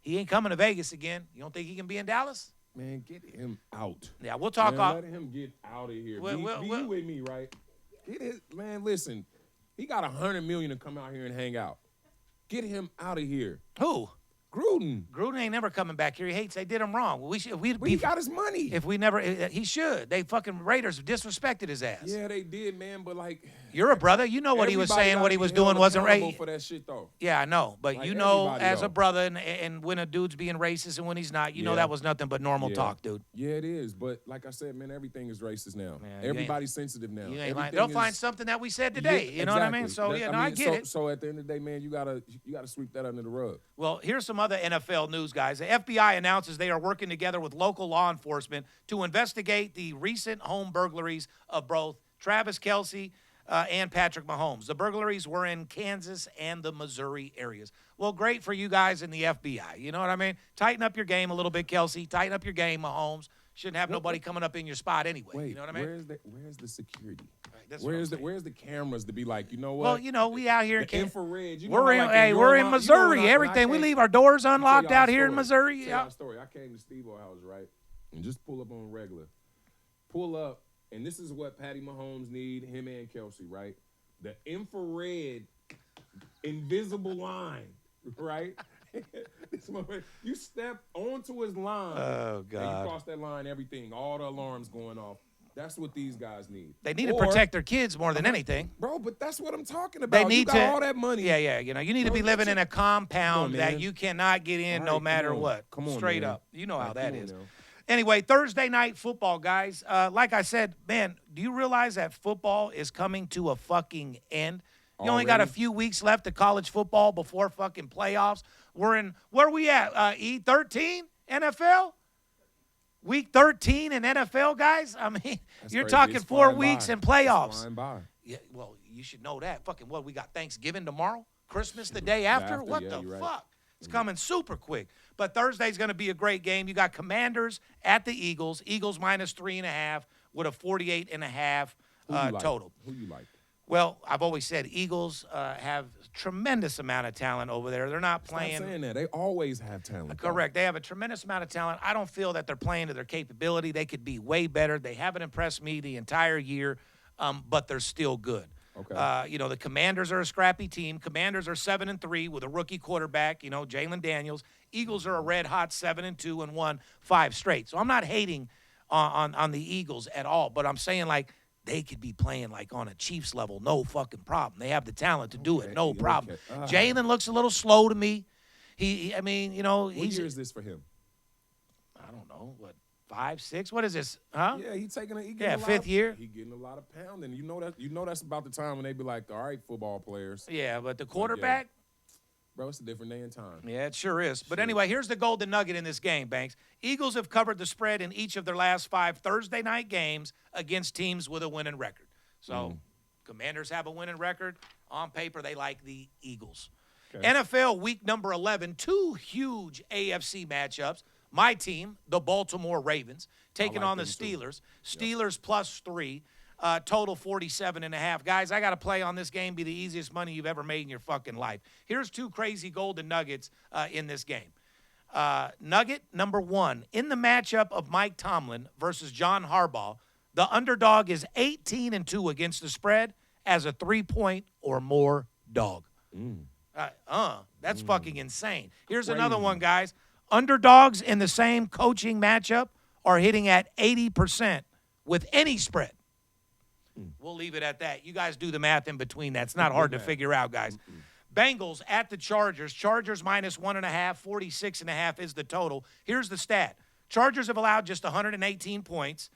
He ain't coming to Vegas again. You don't think he can be in Dallas? Man, get him out. Yeah, we'll talk off. Let him get out of here. Be you with me, right? Man, listen. He got $100 million to come out here and hang out. Get him out of here. Who? Gruden. Gruden ain't never coming back here. He hates they did him wrong. He got his money. If we never, he should. They fucking Raiders disrespected his ass. Yeah, they did, man. But you're a brother. You know what he was saying. What he was doing wasn't right. For that shit, though. Yeah, I know. But as a brother, and when a dude's being racist and when he's not, you know that was nothing but normal talk, dude. Yeah, it is. But like I said, man, everything is racist now. Man, everybody's sensitive now. You ain't lying. They'll find something that we said today. You know what I mean? So I get it. So at the end of the day, man, you gotta sweep that under the rug. Well, here's some other NFL news, guys. The FBI announces they are working together with local law enforcement to investigate the recent home burglaries of both Travis Kelce and Patrick Mahomes. The burglaries were in Kansas and the Missouri areas. Well, great for you guys in the FBI. You know what I mean? Tighten up your game a little bit, Kelce. Tighten up your game, Mahomes. Shouldn't have nobody coming up in your spot anyway. Wait, you know what I mean? Where's the security? Right, where's the cameras to be like, you know what? Well, we out here in infrared. We're in Missouri. Everything. We leave our doors unlocked out here in Missouri. Yeah. Story. I came to Steve-O's house, right? And just pull up on regular. Pull up, and this is what Patty Mahomes need, him and Kelce, right? The infrared invisible line, right? You step onto his line. Oh, God. And you cross that line, everything, all the alarms going off. That's what these guys need. They need to protect their kids more than anything. Bro, but that's what I'm talking about. They need you got all that money. Yeah. You need to be living in a compound that you cannot get in no matter what. Come on, straight man. up. You know how that is. Now. Anyway, Thursday night football, guys. Like I said, man, do you realize that football is coming to a fucking end? You only got a few weeks left of college football before fucking playoffs. Where are we at? E13 NFL? Week 13 in NFL, guys? I mean, you're talking 4 weeks in playoffs. Yeah, well, you should know that. Fucking what? We got Thanksgiving tomorrow? Christmas the day after? What the fuck? Right. It's coming super quick. But Thursday's going to be a great game. You got Commanders at the Eagles. Eagles minus 3.5 with a 48.5 total. Who you like? Well, I've always said Eagles have tremendous amount of talent over there. They're not playing. Stop saying that. They always have talent. Correct. They have a tremendous amount of talent. I don't feel that they're playing to their capability. They could be way better. They haven't impressed me the entire year, but they're still good. Okay. The Commanders are a scrappy team. Commanders are 7-3 with a rookie quarterback, Jalen Daniels. Eagles are a red hot 7-2 and won 5 straight. So I'm not hating on the Eagles at all, but I'm saying they could be playing on a Chiefs level, no fucking problem. They have the talent to do it, no problem. Jalen looks a little slow to me. What year is this for him? I don't know, 5, 6? What is this? Huh? Yeah, he's taking fifth year. He's getting a lot of pounding. You know that's about the time when they be like, all right, football players. Yeah, but the quarterback. Bro, it's a different day and time. Yeah, it sure is. But anyway, here's the golden nugget in this game, Banks. Eagles have covered the spread in each of their last 5 Thursday night games against teams with a winning record. So Commanders have a winning record. On paper, they like the Eagles. Okay. NFL week number 11, 2 huge AFC matchups. My team, the Baltimore Ravens, taking on the Steelers. Steelers plus 3. Total 47.5. Guys, I got to play on this game, be the easiest money you've ever made in your fucking life. Here's 2 crazy golden nuggets in this game. Nugget number 1, in the matchup of Mike Tomlin versus John Harbaugh, the underdog is 18-2 against the spread as a 3-point or more dog. That's fucking insane. Here's another one, guys. Underdogs in the same coaching matchup are hitting at 80% with any spread. We'll leave it at that. You guys do the math in between that. It's not hard to figure out, guys. Bengals at the Chargers. Chargers minus 1.5, 46.5 is the total. Here's the stat. Chargers have allowed just 118 points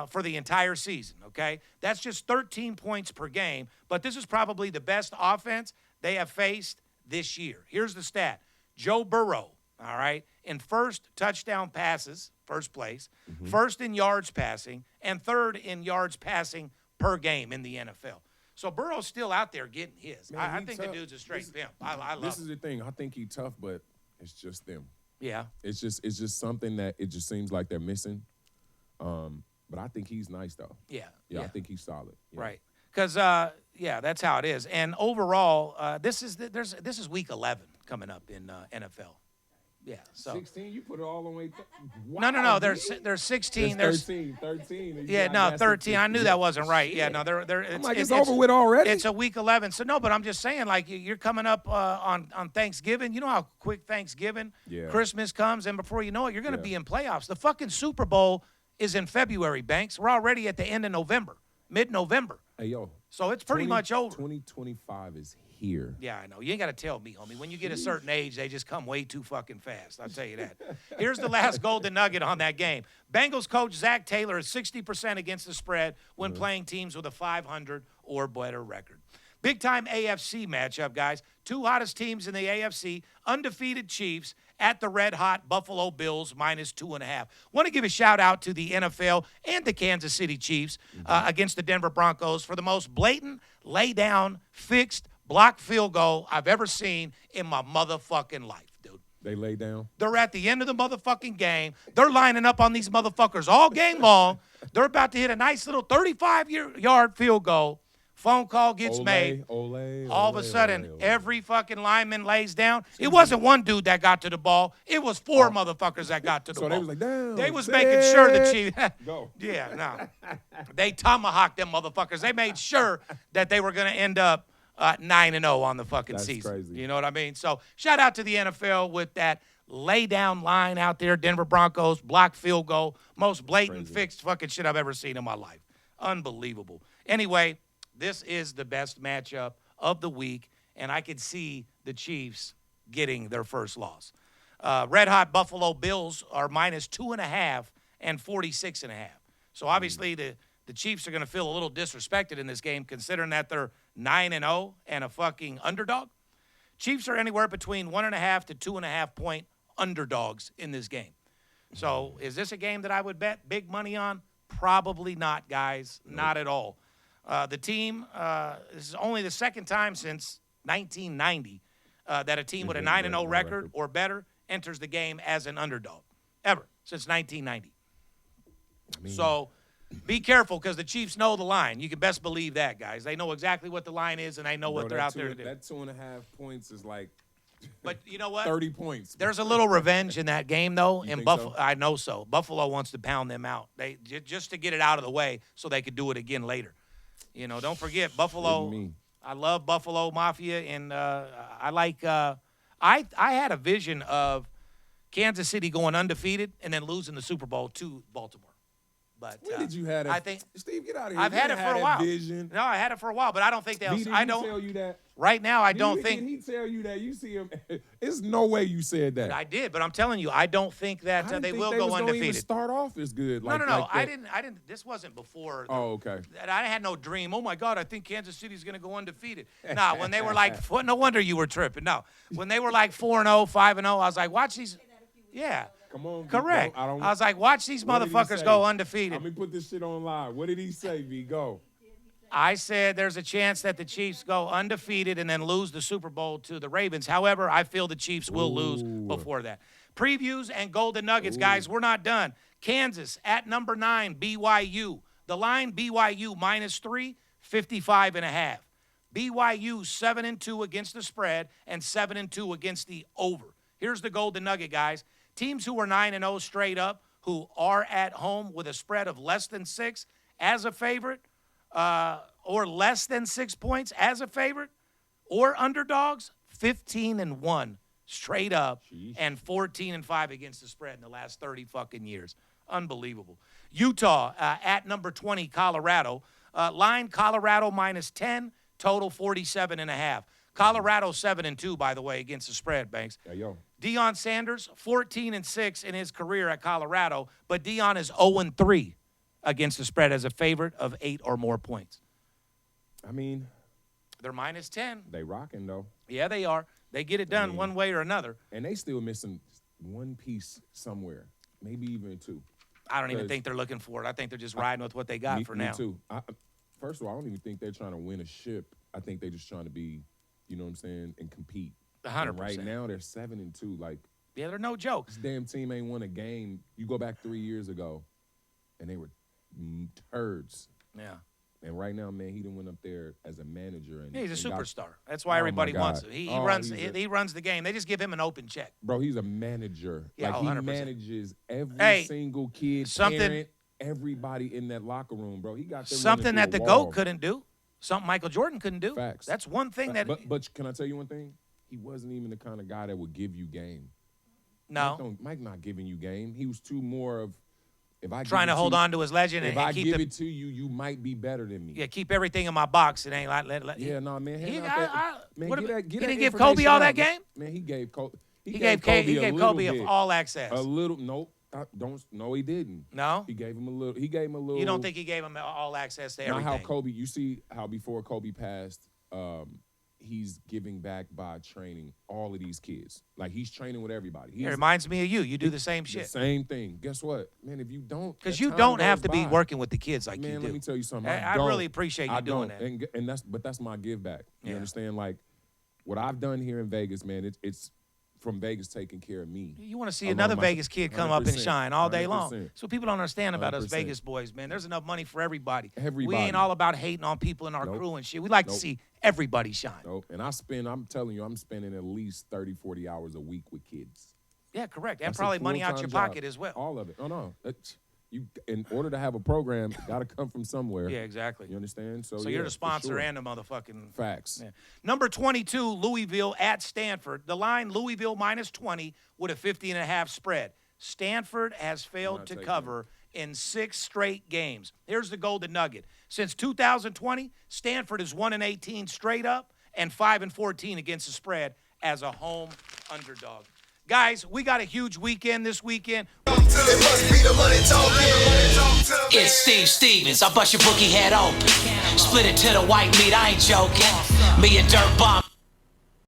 for the entire season, okay? That's just 13 points per game, but this is probably the best offense they have faced this year. Here's the stat. Joe Burrow, all right, in first touchdown passes, first place, first in yards passing, and third in yards passing per game in the NFL. So Burrow's still out there getting his. Man, I think the dude's a straight pimp. I love This him. is the thing. I think he's tough, but it's just them. Yeah. It's just something that it just seems like they're missing. But I think he's nice though. Yeah. Yeah, I think he's solid. Yeah. Right. Because that's how it is. And overall, this is week 11 coming up in NFL. Yeah. So 16, you put it all the way. no. There's 16. There's 13. Yeah, no, 13. I knew that wasn't right. Yeah, no, It's over with already. It's a week 11. So no, but I'm just saying, like you're coming up on Thanksgiving. You know how quick Thanksgiving, Christmas comes, and before you know it, you're going to be in playoffs. The fucking Super Bowl is in February, Banks. We're already at the end of November, mid-November. Hey yo. So it's pretty much over. 2025 is here. Yeah, I know. You ain't got to tell me, homie. When you get a certain age, they just come way too fucking fast. I'll tell you that. Here's the last golden nugget on that game. Bengals coach Zach Taylor is 60% against the spread when playing teams with a 500 or better record. Big-time AFC matchup, guys. Two hottest teams in the AFC, undefeated Chiefs at the red-hot Buffalo Bills minus 2.5. Want to give a shout-out to the NFL and the Kansas City Chiefs against the Denver Broncos for the most blatant, lay-down, fixed, block field goal I've ever seen in my motherfucking life, dude. They lay down. They're at the end of the motherfucking game. They're lining up on these motherfuckers all game long. They're about to hit a nice little 35-yard field goal. Phone call gets made. All of a sudden, every fucking lineman lays down. It wasn't one dude that got to the ball. It was four motherfuckers that got to the ball. So they was like, damn. They was making sure the Chiefs. Go. Yeah, no. They tomahawked them motherfuckers. They made sure that they were going to end up 9-0 on the fucking season. Crazy. You know what I mean? So shout out to the NFL with that lay down line out there. Denver Broncos, block field goal. Most blatant fixed fucking shit I've ever seen in my life. Unbelievable. Anyway, this is the best matchup of the week, and I could see the Chiefs getting their first loss. Red hot Buffalo Bills are minus 2.5 and 46.5. So obviously the Chiefs are going to feel a little disrespected in this game, considering that they're 9-0 and a fucking underdog. Chiefs are anywhere between 1.5 to 2.5 point underdogs in this game. So is this a game that I would bet big money on? Probably not, guys. Not at all. The team, this is only the second time since 1990 that a team with a 9-0 record or better enters the game as an underdog. Ever, since 1990. So be careful, because the Chiefs know the line. You can best believe that, guys. They know exactly what the line is, and they know what they're out there to do. That 2.5 points is like But you know what? 30 points. There's a little revenge in that game, though. You In think Buffalo, so? I know so. Buffalo wants to pound them out. They just to get it out of the way so they could do it again later. You know, don't forget Buffalo. What do you mean? I love Buffalo Mafia, and I like. I had a vision of Kansas City going undefeated and then losing the Super Bowl to Baltimore. But When did you have that? I think Steve, get out of here. I've You had it didn't for a have while. that Vision. No, I had it for a while, but I don't think they'll. Did I he don't. tell you that? Right now, I Did don't he- think. Did he tell you that? You see him. There's no way you said that. I did, but I'm telling you, I don't think that I didn't they think will they go was gonna undefeated. Even start off as good. No, Like, no, no. like I that. didn't. This wasn't before. Oh, okay. I had no dream. Oh my God, I think Kansas City's going to go undefeated. Nah, when they were like, no wonder you were tripping. No, when they were like 4-0, 5-0, I was like, watch these. Yeah, Come on. correct. I don't. I was like, watch these What did he motherfuckers say? go undefeated. Let me put this shit on live. What did he say, V? Go. I said there's a chance that the Chiefs go undefeated and then lose the Super Bowl to the Ravens. However, I feel the Chiefs will lose before that. Previews and Golden Nuggets, guys. We're not done. Kansas at number 9, BYU. The line, BYU -3, 55.5. BYU 7-2 against the spread and 7-2 against the over. Here's the Golden Nugget, guys. Teams who are 9-0 straight up, who are at home with a spread of less than 6 as a favorite, or less than 6 points as a favorite, or underdogs, 15-1 straight up and 14-5 against the spread in the last 30 fucking years. Unbelievable. Utah at number 20, Colorado. Line Colorado -10, total 47.5. Colorado 7-2, by the way, against the spread, Banks. Yeah, yo. Deion Sanders 14-6 in his career at Colorado, but Deion is 0-3 against the spread as a favorite of 8 or more points. I mean, they're -10. They rocking though. Yeah, they are. They get it done one way or another. And they still missing one piece somewhere, maybe even two. I don't even think they're looking for it. I think they're just riding with what they got for now. Me too. First of all, I don't even think they're trying to win a ship. I think they're just trying to be, you know what I'm saying, and compete. 100%. And right now, they're 7-2. Like, yeah, they're no joke. This damn team ain't won a game. You go back 3 years ago, and they were turds. Yeah. And right now, man, he done went up there as a manager. And he's a superstar. That's why everybody wants him. He runs the game. They just give him an open check. Bro, he's a manager. Yeah, like, 100%. He manages every single kid, parent, everybody in that locker room, bro. He got them something that the wall. GOAT couldn't do. Something Michael Jordan couldn't do. Facts. That's one thing that. But can I tell you one thing? He wasn't even the kind of guy that would give you game. No. Mike not giving you game. He was too more of, if I trying to hold on to his legend and if keep I give it to you, you might be better than me. Yeah, keep everything in my box. It ain't like yeah, no, man. He didn't give Kobe all that game. Man, he gave Kobe. He gave Kobe all access. A little. Nope. No, he didn't. No. He gave him a little. He gave him a little. You don't think he gave him all access to everything? Not how Kobe. You see how before Kobe passed, he's giving back by training all of these kids. Like, he's training with everybody. It reminds me of you. You do the same shit. The same thing. Guess what, man? If you don't, because you don't have to be working with the kids like you do. Man, let me tell you something. I really appreciate you doing that. And that's my give back. You understand? Like, what I've done here in Vegas, man. It's from Vegas taking care of me. You want to see another Vegas kid come up and shine all day long. 100%. So people don't understand about 100%. us Vegas boys, man. There's enough money for everybody. Everybody. We ain't all about hating on people in our crew and shit. We like to see everybody shine. Nope. And I'm telling you, I'm spending at least 30, 40 hours a week with kids. Yeah, correct. And That's probably money out your job. pocket as well. All of it. Oh, no. You, in order to have a program, got to come from somewhere. Yeah, exactly. You understand? So you're the sponsor and the motherfucking facts. Yeah. Number 22, Louisville at Stanford. The line, Louisville -20 with a 50.5 spread. Stanford has failed to cover in 6 straight games. Here's the golden nugget. Since 2020, Stanford is 1-18 straight up and 5-14 against the spread as a home underdog. Guys, we got a huge weekend this weekend. It's Steve Stevens. I bust your bookie head open. Split it to the white meat. I ain't joking. Me and Dirt Bomb.